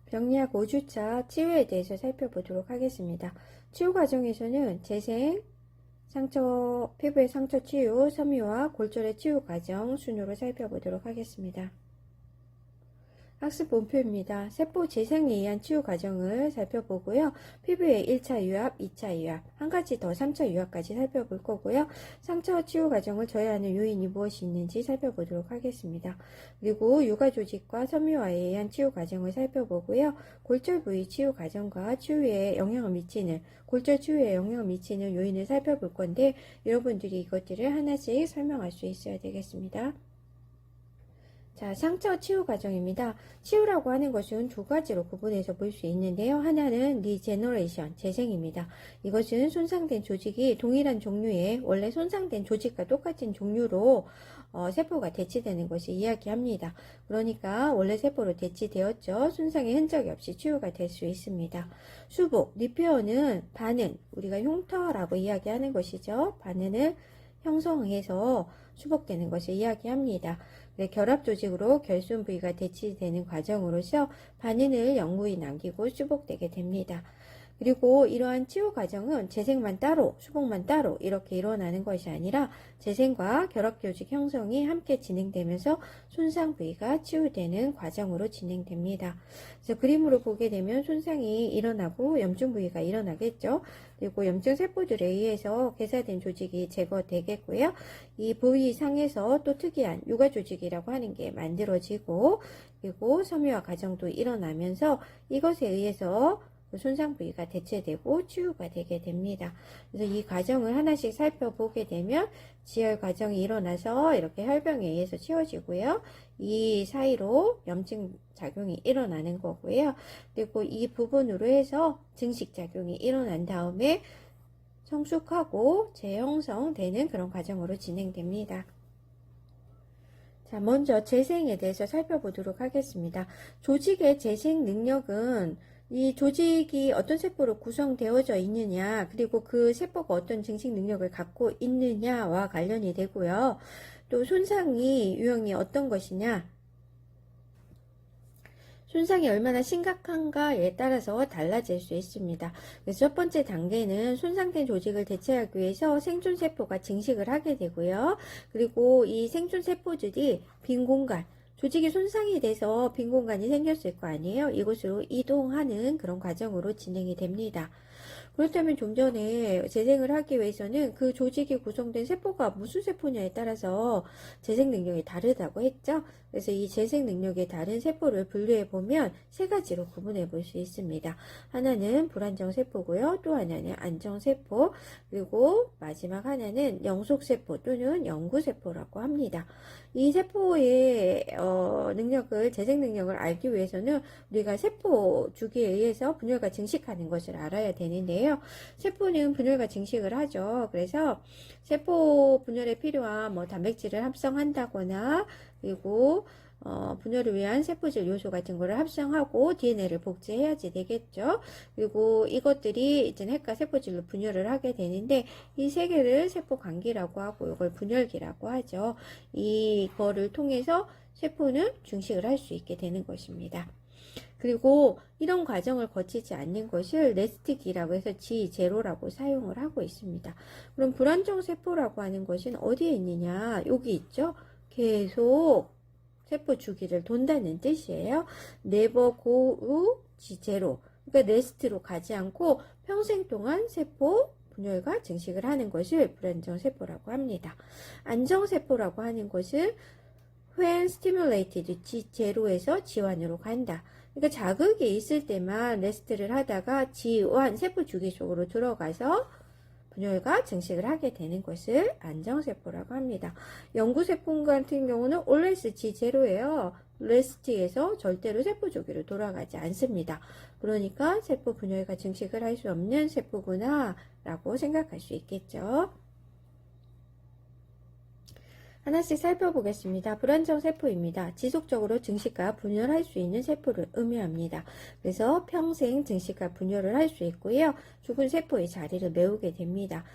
병리학 5주차 치유에 대해서 살펴보도록 하겠습니다. 치유 과정에서는 재생, 상처, 피부의 상처 치유, 섬유와 골절의 치유 과정 순으로 살펴보도록 하겠습니다. 학습 본표입니다. 세포 재생에 의한 치유 과정을 살펴보고요. 피부의 1차 유압, 2차 유압, 한 가지 더 3차 유압까지 살펴볼 거고요. 상처 치유 과정을 저해하는 요인이 무엇이 있는지 살펴보도록 하겠습니다. 그리고 육아 조직과 섬유화에 의한 치유 과정을 살펴보고요. 골절 부위 치유 과정과 치유에 영향을 미치는, 골절 치유에 영향을 미치는 요인을 살펴볼 건데 여러분들이 이것들을 하나씩 설명할 수 있어야 되겠습니다. 자, 상처 치유 과정입니다. 치유라고 하는 것은 두 가지로 구분해서 볼 수 있는데요. 하나는 리제너레이션, 재생입니다. 이것은 손상된 조직이 동일한 종류의 원래 손상된 조직과 똑같은 종류로 세포가 대치되는 것을 이야기합니다. 그러니까 원래 세포로 대치되었죠. 손상의 흔적이 없이 치유가 될 수 있습니다. 수복, 리페어는 반응, 우리가 흉터라고 이야기하는 것이죠. 반응을 형성해서 수복되는 것을 이야기합니다. 결합 조직으로 결손 부위가 대치되는 과정으로서 반응을 영구히 남기고 수복되게 됩니다. 그리고 이러한 치유 과정은 재생만 따로, 수복만 따로 이렇게 일어나는 것이 아니라 재생과 결합 조직 형성이 함께 진행되면서 손상 부위가 치유되는 과정으로 진행됩니다. 그래서 그림으로 보게 되면 손상이 일어나고 염증 부위가 일어나겠죠. 그리고 염증 세포들에 의해서 괴사된 조직이 제거되겠고요. 이 부위 상에서 또 특이한 육아 조직이라고 하는 게 만들어지고, 그리고 섬유화 과정도 일어나면서 이것에 의해서 손상 부위가 대체되고 치유가 되게 됩니다. 그래서 이 과정을 하나씩 살펴보게 되면 지혈 과정이 일어나서 이렇게 혈병에 의해서 치워지고요. 이 사이로 염증 작용이 일어나는 거고요. 그리고 이 부분으로 해서 증식 작용이 일어난 다음에 성숙하고 재형성되는 그런 과정으로 진행됩니다. 자, 먼저 재생에 대해서 살펴보도록 하겠습니다. 조직의 재생 능력은 이 조직이 어떤 세포로 구성되어져 있느냐, 그리고 그 세포가 어떤 증식 능력을 갖고 있느냐와 관련이 되고요. 또 손상이 유형이 어떤 것이냐, 손상이 얼마나 심각한가에 따라서 달라질 수 있습니다. 그래서 첫 번째 단계는 손상된 조직을 대체하기 위해서 생존세포가 증식을 하게 되고요. 그리고 이 생존세포들이 빈 공간, 조직이 손상이 돼서 빈 공간이 생겼을 거 아니에요. 이곳으로 이동하는 그런 과정으로 진행이 됩니다. 그렇다면 좀 전에 재생을 하기 위해서는 그 조직이 구성된 세포가 무슨 세포냐에 따라서 재생 능력이 다르다고 했죠. 그래서 이 재생 능력의 다른 세포를 분류해 보면 세 가지로 구분해 볼 수 있습니다. 하나는 불안정 세포고요. 또 하나는 안정 세포, 그리고 마지막 하나는 영속 세포 또는 영구 세포라고 합니다. 이 세포의 능력을, 재생 능력을 알기 위해서는 우리가 세포 주기에 의해서 분열과 증식하는 것을 알아야 되는데요. 세포는 분열과 증식을 하죠. 그래서 세포 분열에 필요한 단백질을 합성한다거나, 그리고 분열을 위한 세포질 요소 같은 거를 합성하고 DNA를 복제해야지 되겠죠. 그리고 이것들이 이제 핵과 세포질로 분열을 하게 되는데, 이 세 개를 세포 관계라고 하고 이걸 분열기라고 하죠. 이거를 통해서 세포는 증식을 할 수 있게 되는 것입니다. 그리고 이런 과정을 거치지 않는 것을 레스트기라고 해서 G0라고 사용을 하고 있습니다. 그럼 불안정 세포라고 하는 것은 어디에 있느냐? 여기 있죠? 계속 세포 주기를 돈다는 뜻이에요. never go G0. 그러니까 레스트로 가지 않고 평생 동안 세포 분열과 증식을 하는 것을 불안정 세포라고 합니다. 안정 세포라고 하는 것은 when stimulated G0에서 G1으로 간다. 그러니까 자극이 있을 때만 레스트를 하다가 G1 세포 주기 속으로 들어가서 분열과 증식을 하게 되는 것을 안정세포라고 합니다. 영구세포 같은 경우는 always G0예요. 레스트에서 절대로 세포 주기로 돌아가지 않습니다. 그러니까 세포 분열과 증식을 할 수 없는 세포구나 라고 생각할 수 있겠죠. 하나씩 살펴보겠습니다. 불안정 세포입니다. 지속적으로 증식과 분열할 수 있는 세포를 의미합니다. 그래서 평생 증식과 분열을 할 수 있고요. 죽은 세포의 자리를 메우게 됩니다.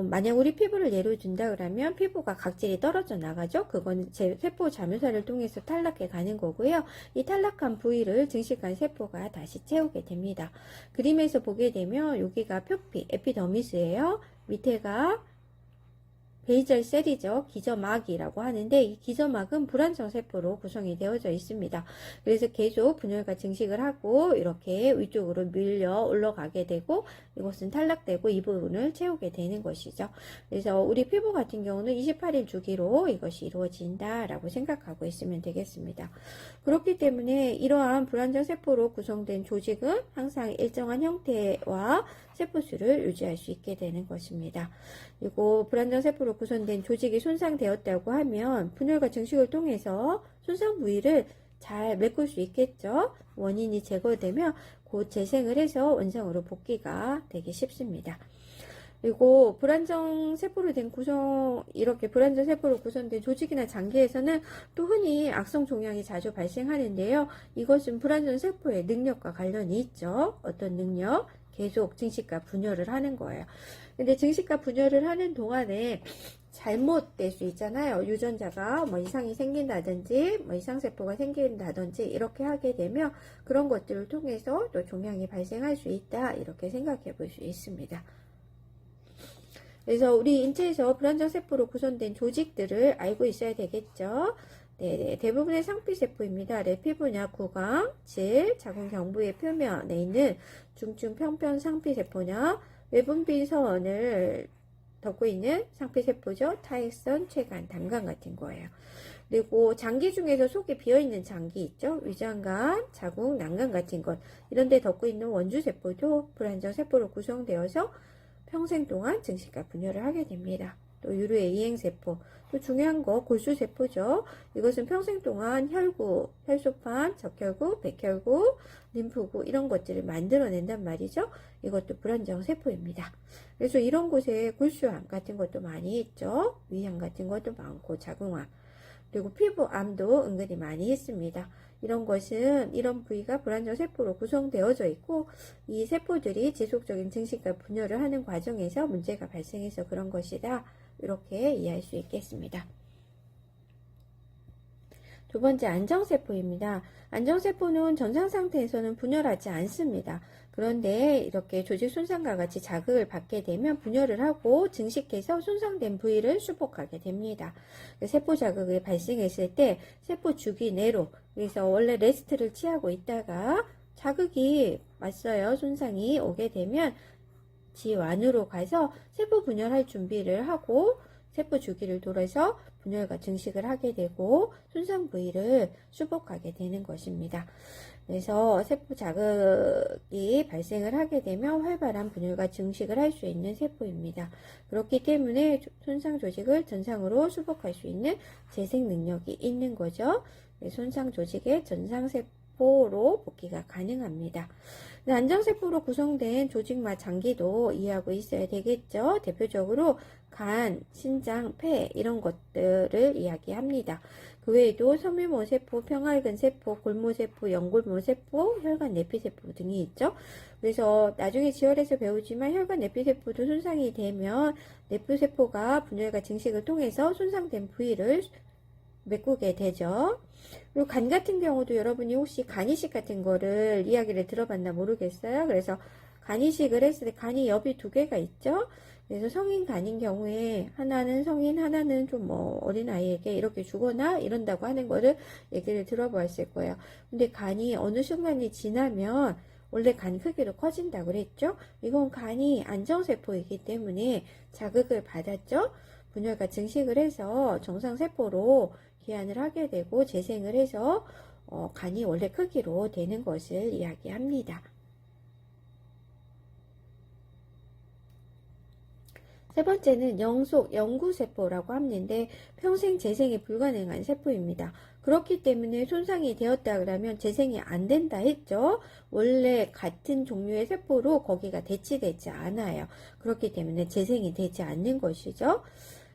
만약 우리 피부를 예로 든다 그러면 피부가 각질이 떨어져 나가죠. 그건 세포 자묘사를 통해서 탈락해 가는 거고요. 이 탈락한 부위를 증식한 세포가 다시 채우게 됩니다. 그림에서 보게 되면 여기가 표피, 에피더미스예요. 밑에가 베이젤 셀이죠. 기저막이라고 하는데 이 기저막은 불안정 세포로 구성이 되어져 있습니다. 그래서 계속 분열과 증식을 하고 이렇게 위쪽으로 밀려 올라가게 되고 이것은 탈락되고 이 부분을 채우게 되는 것이죠. 그래서 우리 피부 같은 경우는 28일 주기로 이것이 이루어진다라고 생각하고 있으면 되겠습니다. 그렇기 때문에 이러한 불안정 세포로 구성된 조직은 항상 일정한 형태와 세포수를 유지할 수 있게 되는 것입니다. 그리고 불안정 세포로 구성된 조직이 손상되었다고 하면 분열과 증식을 통해서 손상 부위를 잘 메꿀 수 있겠죠. 원인이 제거되면 곧 재생을 해서 원상으로 복귀가 되기 쉽습니다. 그리고 불안정 세포로 된 이렇게 불안정 세포로 구성된 조직이나 장기에서는 또 흔히 악성 종양이 자주 발생하는데요. 이것은 불안정 세포의 능력과 관련이 있죠. 어떤 능력? 계속 증식과 분열을 하는 거예요. 근데 증식과 분열을 하는 동안에 잘못될 수 있잖아요. 유전자가 이상이 생긴다든지 이상세포가 생긴다든지 이렇게 하게 되면 그런 것들을 통해서 또 종양이 발생할 수 있다. 이렇게 생각해 볼 수 있습니다. 그래서 우리 인체에서 불안정 세포로 구성된 조직들을 알고 있어야 되겠죠. 네, 대부분의 상피세포입니다. 피부냐, 구강, 질, 자궁 경부의 표면에 있는 중증 평편 상피세포냐, 외분비선을 덮고 있는 상피세포죠. 타액선, 췌간, 담간 같은 거예요. 그리고 장기 중에서 속에 비어있는 장기 있죠. 위장관, 자궁, 난간 같은 것 이런 데 덮고 있는 원주세포도 불안정 세포로 구성되어서 평생 동안 증식과 분열을 하게 됩니다. 또 유루의 이행세포, 또 중요한 거 골수세포죠. 이것은 평생 동안 혈구, 혈소판, 적혈구, 백혈구, 림프구 이런 것들을 만들어낸단 말이죠. 이것도 불안정 세포입니다. 그래서 이런 곳에 골수암 같은 것도 많이 있죠. 위암 같은 것도 많고 자궁암, 그리고 피부암도 은근히 많이 있습니다. 이런 것은 이런 부위가 불안정 세포로 구성되어져 있고 이 세포들이 지속적인 증식과 분열을 하는 과정에서 문제가 발생해서 그런 것이다. 이렇게 이해할 수 있겠습니다. 두 번째, 안정세포입니다. 안정세포는 정상 상태에서는 분열하지 않습니다. 그런데 이렇게 조직 손상과 같이 자극을 받게 되면 분열을 하고 증식해서 손상된 부위를 수복하게 됩니다. 세포 자극이 발생했을 때 세포 주기 내로, 그래서 원래 레스트를 취하고 있다가 자극이 왔어요. 손상이 오게 되면 지완으로 가서 세포 분열할 준비를 하고 세포 주기를 돌아서 분열과 증식을 하게 되고 손상 부위를 수복하게 되는 것입니다. 그래서 세포 자극이 발생을 하게 되면 활발한 분열과 증식을 할 수 있는 세포입니다. 그렇기 때문에 손상 조직을 전상으로 수복할 수 있는 재생 능력이 있는 거죠. 손상 조직의 전상세포로 복귀가 가능합니다. 안정세포로 구성된 조직마 장기도 이해하고 있어야 되겠죠. 대표적으로 간, 신장, 폐 이런 것들을 이야기합니다. 그 외에도 섬유모세포, 평활근세포, 골모세포, 연골모세포, 혈관 내피세포 등이 있죠. 그래서 나중에 지혈에서 배우지만 혈관 내피세포도 손상이 되면 내피세포가 분열과 증식을 통해서 손상된 부위를 메꾸게 되죠. 그리고 간 같은 경우도 여러분이 혹시 간 이식 같은 거를 이야기를 들어봤나 모르겠어요. 그래서 간 이식을 했을 때 간이 옆이 두 개가 있죠. 그래서 성인 간인 경우에 하나는 성인, 하나는 좀 어린 아이에게 이렇게 주거나 이런다고 하는 거를 얘기를 들어보았을 거예요. 근데 간이 어느 순간이 지나면 원래 간 크기로 커진다고 그랬죠. 이건 간이 안정세포이기 때문에 자극을 받았죠. 분열과 증식을 해서 정상세포로 기한을 하게 되고 재생을 해서 간이 원래 크기로 되는 것을 이야기합니다. 세 번째는 영구세포라고 하는데 평생 재생이 불가능한 세포입니다. 그렇기 때문에 손상이 되었다 그러면 재생이 안 된다 했죠. 원래 같은 종류의 세포로 거기가 대치되지 않아요. 그렇기 때문에 재생이 되지 않는 것이죠.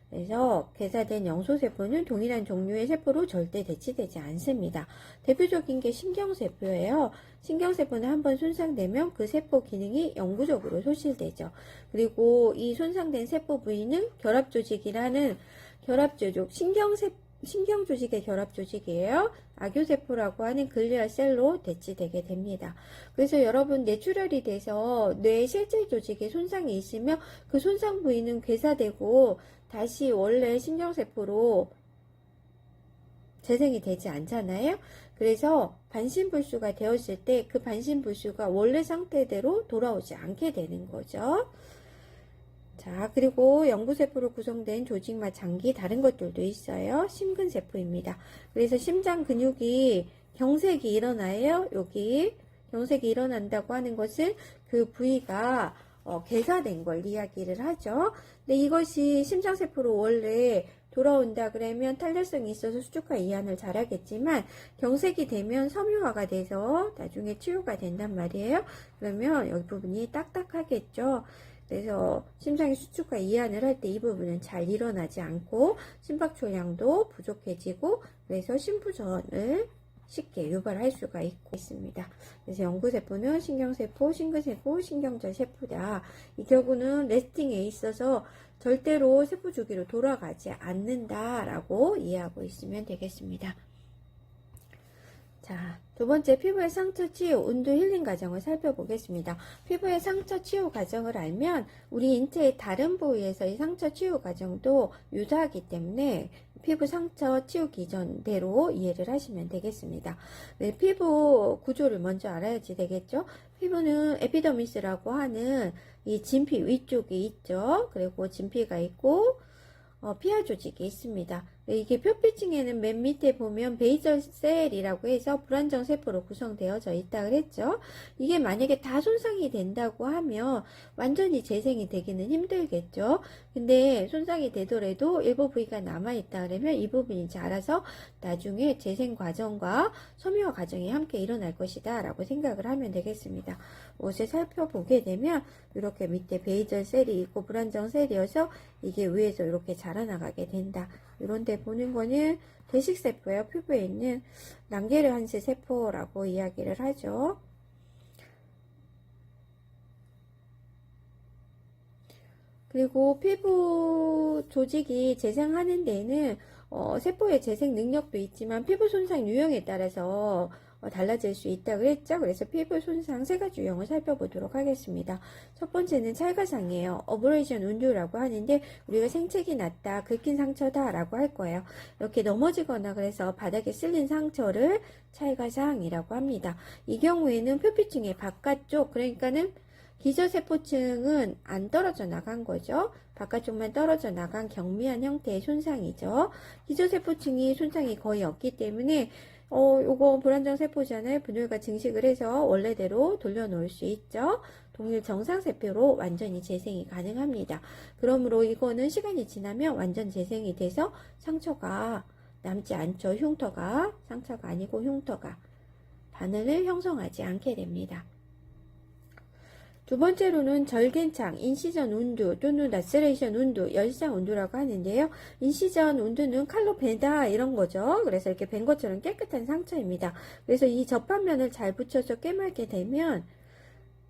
그래서 괴사된 영소세포는 동일한 종류의 세포로 절대 대치되지 않습니다. 대표적인 게 신경세포예요. 신경세포는 한번 손상되면 그 세포 기능이 영구적으로 소실되죠. 그리고 이 손상된 세포 부위는 결합조직이라는 결합조직, 신경조직의 결합조직이에요. 악교세포라고 하는 글리아셀로 대치되게 됩니다. 그래서 여러분 뇌출혈이 돼서 뇌 실제 조직에 손상이 있으면 그 손상 부위는 괴사되고 다시 원래 신경세포로 재생이 되지 않잖아요. 그래서 반신불수가 되었을 때 그 반신불수가 원래 상태대로 돌아오지 않게 되는 거죠. 자, 그리고 영구세포로 구성된 조직막 장기 다른 것들도 있어요. 심근세포입니다. 그래서 심장 근육이 경색이 일어나요. 여기 경색이 일어난다고 하는 것은 그 부위가 괴사된 걸 이야기를 하죠. 근데 이것이 심장세포로 원래 돌아온다 그러면 탄력성이 있어서 수축과 이완을 잘하겠지만 경색이 되면 섬유화가 돼서 나중에 치유가 된단 말이에요. 그러면 여기 부분이 딱딱하겠죠. 그래서 심장이 수축과 이완을 할 때 이 부분은 잘 일어나지 않고 심박초량도 부족해지고 그래서 심부전을 쉽게 유발할 수가 있습니다. 그래서 영구세포는 신경세포, 심근세포, 신경절세포다. 이 경우는 레스팅에 있어서 절대로 세포 주기로 돌아가지 않는다라고 이해하고 있으면 되겠습니다. 자, 두 번째 피부의 상처 치유, 운두 힐링 과정을 살펴보겠습니다. 피부의 상처 치유 과정을 알면 우리 인체의 다른 부위에서의 상처 치유 과정도 유사하기 때문에 피부 상처 치유 기전대로 이해를 하시면 되겠습니다. 네, 피부 구조를 먼저 알아야지 되겠죠. 피부는 에피더미스라고 하는 이 진피 위쪽이 있죠. 그리고 진피가 있고 피하 조직이 있습니다. 이게 표피층에는 맨 밑에 보면 베이절 셀이라고 해서 불안정 세포로 구성되어져 있다 그랬죠. 이게 만약에 다 손상이 된다고 하면 완전히 재생이 되기는 힘들겠죠. 근데 손상이 되더라도 일부 부위가 남아있다 그러면 이 부분이 자라서 나중에 재생 과정과 섬유화 과정이 함께 일어날 것이다 라고 생각을 하면 되겠습니다. 옷을 살펴보게 되면 이렇게 밑에 베이절 셀이 있고 불안정 셀이어서 이게 위에서 이렇게 자라나가게 된다. 이런 데 보는 거는 대식세포예요. 피부에 있는 랑게르한스 세포라고 이야기를 하죠. 그리고 피부 조직이 재생하는 데에는 세포의 재생 능력도 있지만 피부 손상 유형에 따라서 달라질 수 있다고 했죠. 그래서 피부 손상 세 가지 유형을 살펴보도록 하겠습니다. 첫 번째는 찰가상이에요. 어브레이션 운두라고 하는데 우리가 생책이 났다, 긁힌 상처다 라고 할 거예요. 이렇게 넘어지거나 그래서 바닥에 쓸린 상처를 찰가상이라고 합니다. 이 경우에는 표피층의 바깥쪽, 그러니까는 기저세포층은 안 떨어져 나간 거죠. 바깥쪽만 떨어져 나간 경미한 형태의 손상이죠. 기저세포층이 손상이 거의 없기 때문에 요거 불안정 세포잖아요. 분열과 증식을 해서 원래대로 돌려놓을 수 있죠. 동일 정상세포로 완전히 재생이 가능합니다. 그러므로 이거는 시간이 지나면 완전 재생이 돼서 상처가 남지 않죠. 흉터가, 상처가 아니고 흉터가 바늘을 형성하지 않게 됩니다. 두 번째로는 절개창, 인시전 운두 또는 라세레이션 운두, 열상 운두라고 하는데요. 인시전 운두는 칼로 베다 이런 거죠. 그래서 이렇게 벤 것처럼 깨끗한 상처입니다. 그래서 이 접합면을 잘 붙여서 꿰말게 되면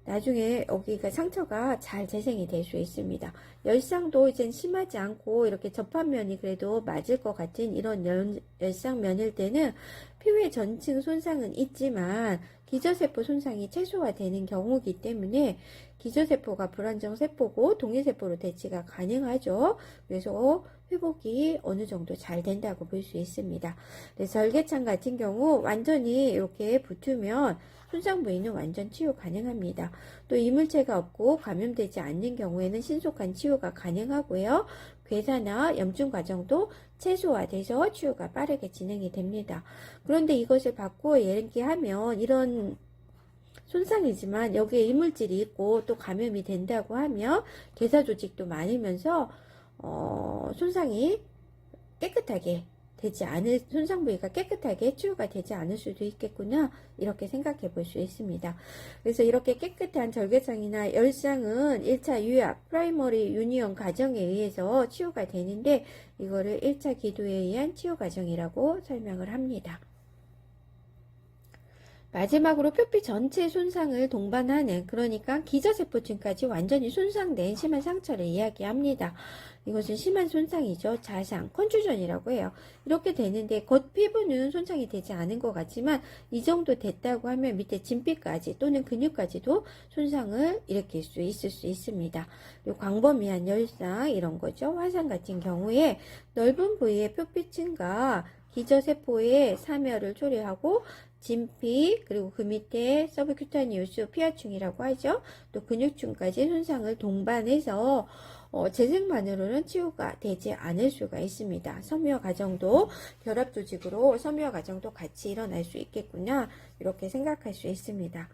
나중에 여기가 상처가 잘 재생이 될 수 있습니다. 열상도 이제 심하지 않고 이렇게 접합면이 그래도 맞을 것 같은 이런 열상면일 때는 피부의 전층 손상은 있지만 기저세포 손상이 최소화되는 경우이기 때문에 기저세포가 불안정 세포고 동일세포로 대치가 가능하죠. 그래서 회복이 어느 정도 잘 된다고 볼 수 있습니다. 그래서 절개창 같은 경우 완전히 이렇게 붙으면 손상 부위는 완전 치유 가능합니다. 또 이물체가 없고 감염되지 않는 경우에는 신속한 치유가 가능하고요. 괴사나 염증 과정도 최소화돼서 치유가 빠르게 진행이 됩니다. 그런데 이것을 바꾸어 얘기하면 이런 손상이지만 여기에 이물질이 있고 또 감염이 된다고 하면 괴사 조직도 많으면서 손상이 깨끗하게 되지 않을, 손상 부위가 깨끗하게 치유가 되지 않을 수도 있겠구나, 이렇게 생각해 볼 수 있습니다. 그래서 이렇게 깨끗한 절개상이나 열상은 1차 유압, 프라이머리 유니온 과정에 의해서 치유가 되는데, 이거를 1차 기도에 의한 치유 과정이라고 설명을 합니다. 마지막으로 표피 전체 손상을 동반하는, 그러니까 기저세포층까지 완전히 손상된 심한 상처를 이야기합니다. 이것은 심한 손상이죠. 자상, 컨투전이라고 해요. 이렇게 되는데 겉 피부는 손상이 되지 않은 것 같지만 이 정도 됐다고 하면 밑에 진피까지 또는 근육까지도 손상을 일으킬 수 있을 수 있습니다. 그리고 광범위한 열상 이런 거죠. 화상 같은 경우에 넓은 부위의 표피층과 기저세포의 사멸을 초래하고 진피, 그리고 그 밑에 서브큐타니우스 피하층이라고 하죠. 또 근육층까지 손상을 동반해서 재생만으로는 치유가 되지 않을 수가 있습니다. 섬유화 과정도 결합 조직으로 섬유화 과정도 같이 일어날 수 있겠구나, 이렇게 생각할 수 있습니다.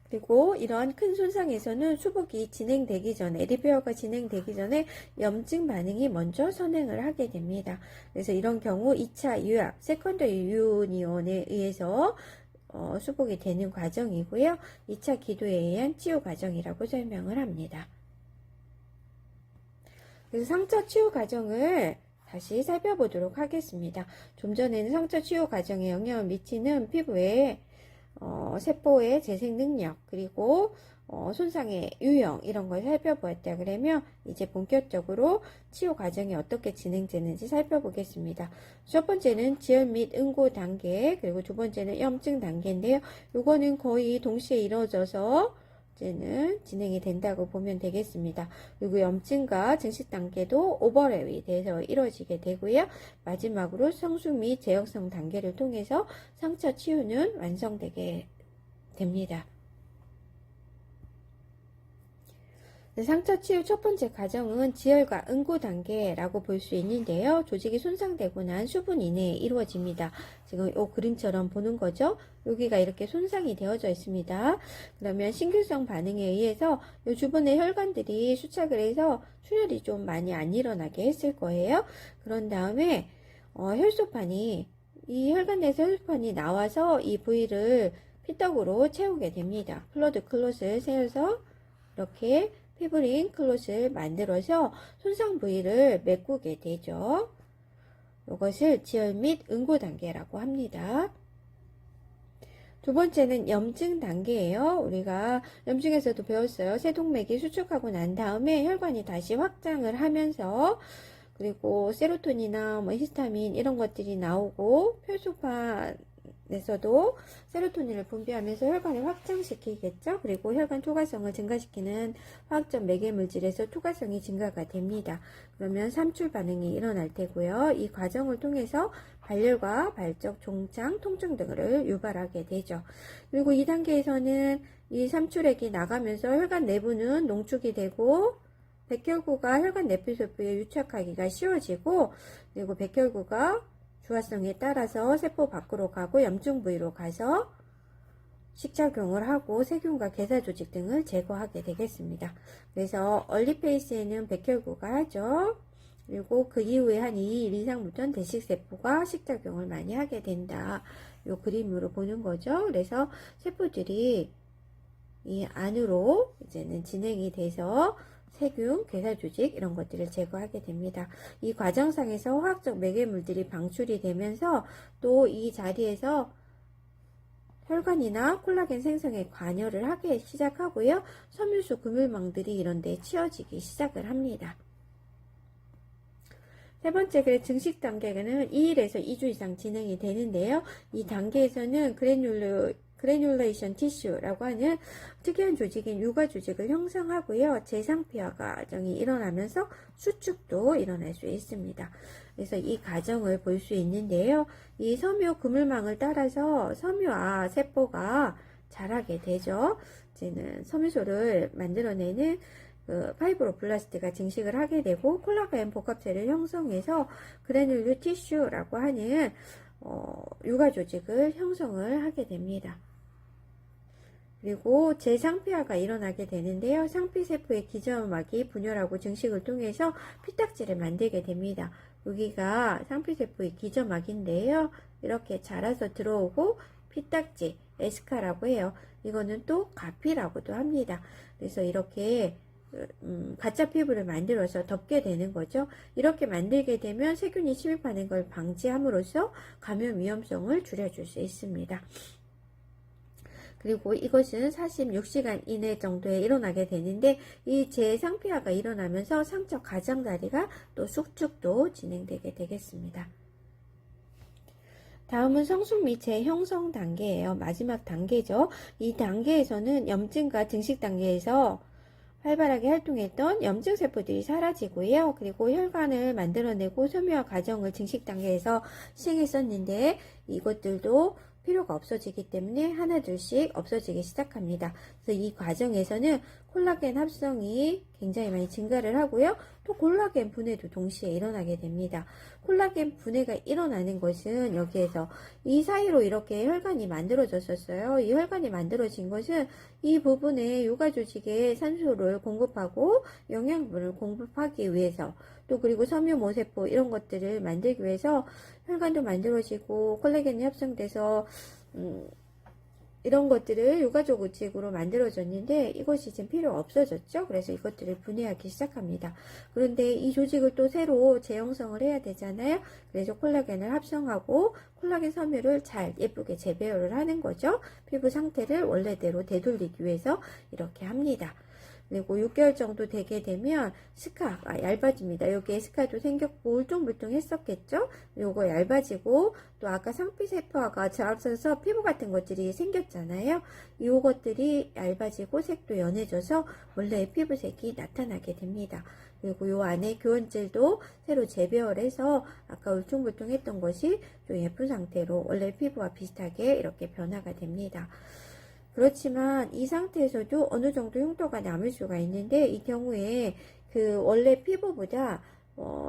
그리고 이러한 큰 손상에서는 수복이 진행되기 전에, 리페어가 진행되기 전에 염증 반응이 먼저 선행을 하게 됩니다. 그래서 이런 경우 2차 유압, 세컨더리 유니온에 의해서 수복이 되는 과정이고요. 2차 기도에 의한 치유 과정이라고 설명을 합니다. 그래서 상처 치유 과정을 다시 살펴보도록 하겠습니다. 좀 전에는 상처 치유 과정에 영향을 미치는 피부에 세포의 재생 능력, 그리고 손상의 유형, 이런 걸 살펴보았다 그러면 이제 본격적으로 치유 과정이 어떻게 진행되는지 살펴보겠습니다. 첫 번째는 지혈 및 응고 단계, 그리고 두 번째는 염증 단계인데요. 요거는 거의 동시에 이루어져서 이제는 진행이 된다고 보면 되겠습니다. 그리고 염증과 증식 단계도 오버랩이 돼서 이루어지게 되고요. 마지막으로 성숙 및 재역성 단계를 통해서 상처 치유는 완성되게 됩니다. 상처 치유 첫 번째 과정은 지혈과 응고 단계라고 볼 수 있는데요. 조직이 손상되고 난 수분 이내에 이루어집니다. 지금 이 그림처럼 보는 거죠. 여기가 이렇게 손상이 되어져 있습니다. 그러면 신규성 반응에 의해서 이 주변의 혈관들이 수착을 해서 출혈이 좀 많이 안 일어나게 했을 거예요. 그런 다음에 혈소판이, 이 혈관 내에서 혈소판이 나와서 이 부위를 피떡으로 채우게 됩니다. 플러드 클롯을 세워서 이렇게 피브린 클롯을 만들어서 손상 부위를 메꾸게 되죠. 이것을 지혈 및 응고 단계라고 합니다. 두 번째는 염증 단계예요. 우리가 염증에서도 배웠어요. 세동맥이 수축하고 난 다음에 혈관이 다시 확장을 하면서, 그리고 세로토닌이나 히스타민 이런 것들이 나오고, 혈소판에서도 세로토닌을 분비하면서 혈관을 확장시키겠죠. 그리고 혈관 투과성을 증가시키는 화학적 매개물질에서 투과성이 증가가 됩니다. 그러면 삼출 반응이 일어날 테고요. 이 과정을 통해서 발열과 발적, 종창, 통증 등을 유발하게 되죠. 그리고 2단계에서는 이 삼출액이 나가면서 혈관 내부는 농축이 되고, 백혈구가 혈관 내피세포에 유착하기가 쉬워지고, 그리고 백혈구가 주화성에 따라서 세포 밖으로 가고 염증 부위로 가서 식작용을 하고 세균과 괴사 조직 등을 제거하게 되겠습니다. 그래서 얼리 페이스에는 백혈구가 하죠. 그리고 그 이후에 한 2일 이상부터는 대식세포가 식작용을 많이 하게 된다. 요 그림으로 보는 거죠. 그래서 세포들이 이 안으로 이제는 진행이 돼서 세균, 괴사조직 이런 것들을 제거하게 됩니다. 이 과정상에서 화학적 매개물들이 방출이 되면서 또 이 자리에서 혈관이나 콜라겐 생성에 관여를 하기 시작하고요. 섬유소 그물망들이 이런 데 치어지기 시작을 합니다. 세 번째, 증식 단계는 2일에서 2주 이상 진행이 되는데요. 이 단계에서는 그래뉼레이션 티슈라고 하는 특이한 조직인 유가 조직을 형성하고요. 재상피화 과정이 일어나면서 수축도 일어날 수 있습니다. 그래서 이 과정을 볼 수 있는데요. 이 섬유 그물망을 따라서 섬유화 세포가 자라게 되죠. 이제는 섬유소를 만들어내는 파이브로블라스트가 증식을 하게 되고 콜라겐 복합체를 형성해서 그래뉼 티슈라고 하는 유가 조직을 형성을 하게 됩니다. 그리고 재상피화가 일어나게 되는데요. 상피세포의 기저막이 분열하고 증식을 통해서 피딱지를 만들게 됩니다. 여기가 상피세포의 기저막인데요. 이렇게 자라서 들어오고 피딱지, 에스카라고 해요. 이거는 또 가피라고도 합니다. 그래서 이렇게 가짜 피부를 만들어서 덮게 되는 거죠. 이렇게 만들게 되면 세균이 침입하는 걸 방지함으로써 감염 위험성을 줄여줄 수 있습니다. 그리고 이것은 46시간 이내 정도에 일어나게 되는데 이 재상피화가 일어나면서 상처 가장자리가 또 수축도 진행되게 되겠습니다. 다음은 성숙 및 재형성 단계예요. 마지막 단계죠. 이 단계에서는 염증과 증식 단계에서 활발하게 활동했던 염증 세포들이 사라지고요. 그리고 혈관을 만들어내고 섬유화 과정을 증식 단계에서 시행했었는데 이것들도 필요가 없어지기 때문에 하나둘씩 없어지기 시작합니다. 그래서 이 과정에서는 콜라겐 합성이 굉장히 많이 증가를 하고요. 또 콜라겐 분해도 동시에 일어나게 됩니다. 콜라겐 분해가 일어나는 것은 여기에서 이 사이로 이렇게 혈관이 만들어졌었어요. 이 혈관이 만들어진 것은 이 부분에 요가 조직에 산소를 공급하고 영양분을 공급하기 위해서 또 그리고 섬유모세포 이런 것들을 만들기 위해서 혈관도 만들어지고 콜라겐이 협성돼서 이런 것들을 유가족 조직으로 만들어졌는데 이것이 지금 필요 없어졌죠. 그래서 이것들을 분해하기 시작합니다. 그런데 이 조직을 또 새로 재형성을 해야 되잖아요. 그래서 콜라겐을 합성하고 콜라겐 섬유를 잘 예쁘게 재배열을 하는 거죠. 피부 상태를 원래대로 되돌리기 위해서 이렇게 합니다. 그리고 6개월 정도 되게 되면 스카가 얇아집니다. 여기에 스카도 생겼고 울퉁불퉁 했었겠죠? 요거 얇아지고 또 아까 상피세포화가 자라서 피부 같은 것들이 생겼잖아요. 요것들이 얇아지고 색도 연해져서 원래의 피부색이 나타나게 됩니다. 그리고 요 안에 교원질도 새로 재배열해서 아까 울퉁불퉁 했던 것이 좀 예쁜 상태로 원래 피부와 비슷하게 이렇게 변화가 됩니다. 그렇지만 이 상태에서도 어느 정도 흉터가 남을 수가 있는데 이 경우에 그 원래 피부보다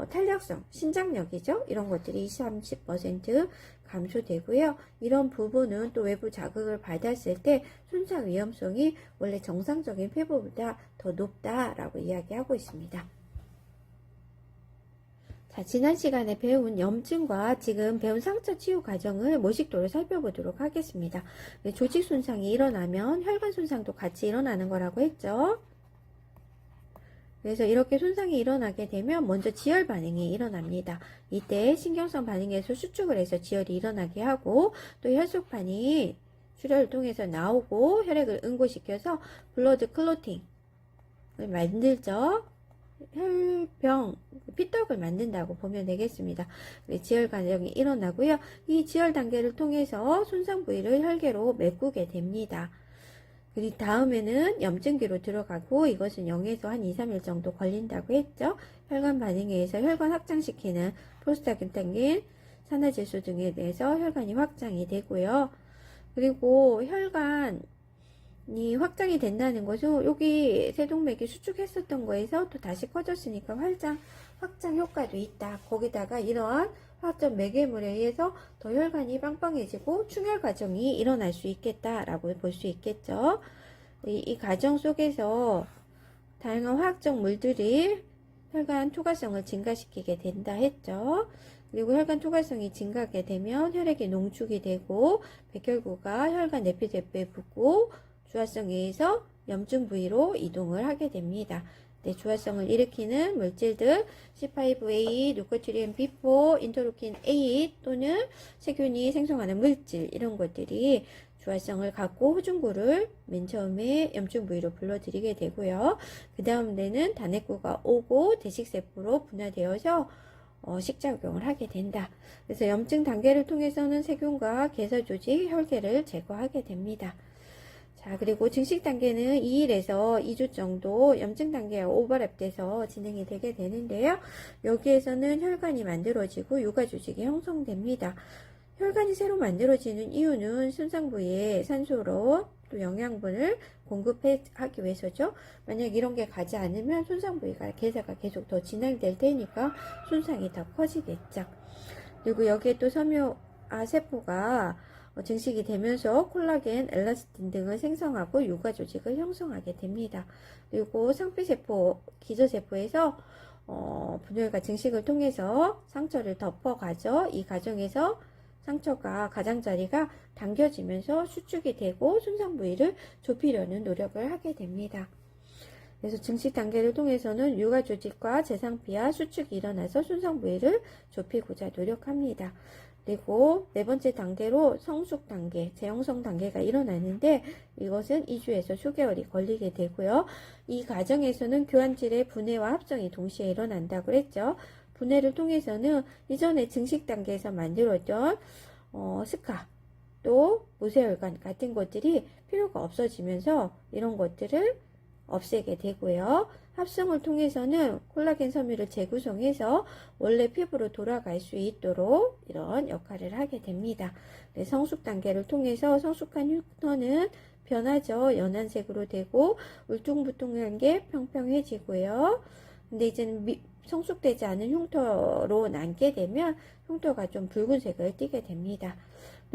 탄력성, 신장력이죠. 이런 것들이 20-30% 감소되고요. 이런 부분은 또 외부 자극을 받았을 때 손상 위험성이 원래 정상적인 피부보다 더 높다라고 이야기하고 있습니다. 자, 지난 시간에 배운 염증과 지금 배운 상처 치유 과정을 모식도로 살펴보도록 하겠습니다. 조직 손상이 일어나면 혈관 손상도 같이 일어나는 거라고 했죠. 그래서 이렇게 손상이 일어나게 되면 먼저 지혈 반응이 일어납니다. 이때 신경성 반응에서 수축을 해서 지혈이 일어나게 하고 또 혈소판이 출혈을 통해서 나오고 혈액을 응고시켜서 블러드 클로팅을 만들죠. 혈병, 피떡을 만든다고 보면 되겠습니다. 지혈 과정이 일어나고요. 이 지혈 단계를 통해서 손상 부위를 혈계로 메꾸게 됩니다. 그리고 다음에는 염증기로 들어가고 이것은 0에서 한 2-3일 정도 걸린다고 했죠. 혈관 반응에 의해서 혈관 확장시키는 프로스타글탄딘, 산화질소 등에 대해서 혈관이 확장이 되고요. 그리고 혈관 이 확장이 된다는 것은 여기 세동맥이 수축했었던 거에서 또 다시 커졌으니까 확장 효과도 있다. 거기다가 이러한 화학적 매개물에 의해서 더 혈관이 빵빵해지고 충혈 과정이 일어날 수 있겠다라고 볼 수 있겠죠. 이 과정 속에서 다양한 화학적 물들이 혈관 투과성을 증가시키게 된다 했죠. 그리고 혈관 투과성이 증가하게 되면 혈액이 농축이 되고 백혈구가 혈관 에피델프에 붙고 주화성에 의해서 염증 부위로 이동을 하게 됩니다. 네, 주화성을 일으키는 물질들 C5A, 루코트리엔 B4, 인터루킨 A 또는 세균이 생성하는 물질 이런 것들이 주화성을 갖고 호중구를 맨 처음에 염증 부위로 불러들이게 되고요. 그 다음에는 단핵구가 오고 대식세포로 분화되어서 식작용을 하게 된다. 그래서 염증 단계를 통해서는 세균과 개사조직, 혈계를 제거하게 됩니다. 자, 그리고 증식 단계는 2일에서 2주 정도 염증 단계와 오버랩돼서 진행이 되게 되는데요. 여기에서는 혈관이 만들어지고 유가 조직이 형성됩니다. 혈관이 새로 만들어지는 이유는 손상 부위에 산소로 또 영양분을 공급하기 위해서죠. 만약 이런 게 가지 않으면 손상 부위가 개사가 계속 더 진행될 테니까 손상이 더 커지겠죠. 그리고 여기에 또 섬유화 세포가 증식이 되면서 콜라겐, 엘라스틴 등을 생성하고 유가 조직을 형성하게 됩니다. 그리고 상피세포, 기저세포에서 분열과 증식을 통해서 상처를 덮어가죠. 이 과정에서 상처가 가장자리가 당겨지면서 수축이 되고 손상 부위를 좁히려는 노력을 하게 됩니다. 그래서 증식 단계를 통해서는 유가 조직과 재상피와 수축이 일어나서 손상 부위를 좁히고자 노력합니다. 그리고 네 번째 단계로 성숙 단계, 재형성 단계가 일어나는데 이것은 2주에서 수개월이 걸리게 되고요. 이 과정에서는 교환질의 분해와 합성이 동시에 일어난다고 했죠. 분해를 통해서는 이전에 증식 단계에서 만들었던 스카, 또 모세혈관 같은 것들이 필요가 없어지면서 이런 것들을 없애게 되고요. 합성을 통해서는 콜라겐 섬유를 재구성해서 원래 피부로 돌아갈 수 있도록 이런 역할을 하게 됩니다. 네, 성숙 단계를 통해서 성숙한 흉터는 변하죠. 연한색으로 되고 울퉁불퉁한 게 평평해지고요. 근데 이제는 성숙되지 않은 흉터로 남게 되면 흉터가 좀 붉은색을 띠게 됩니다.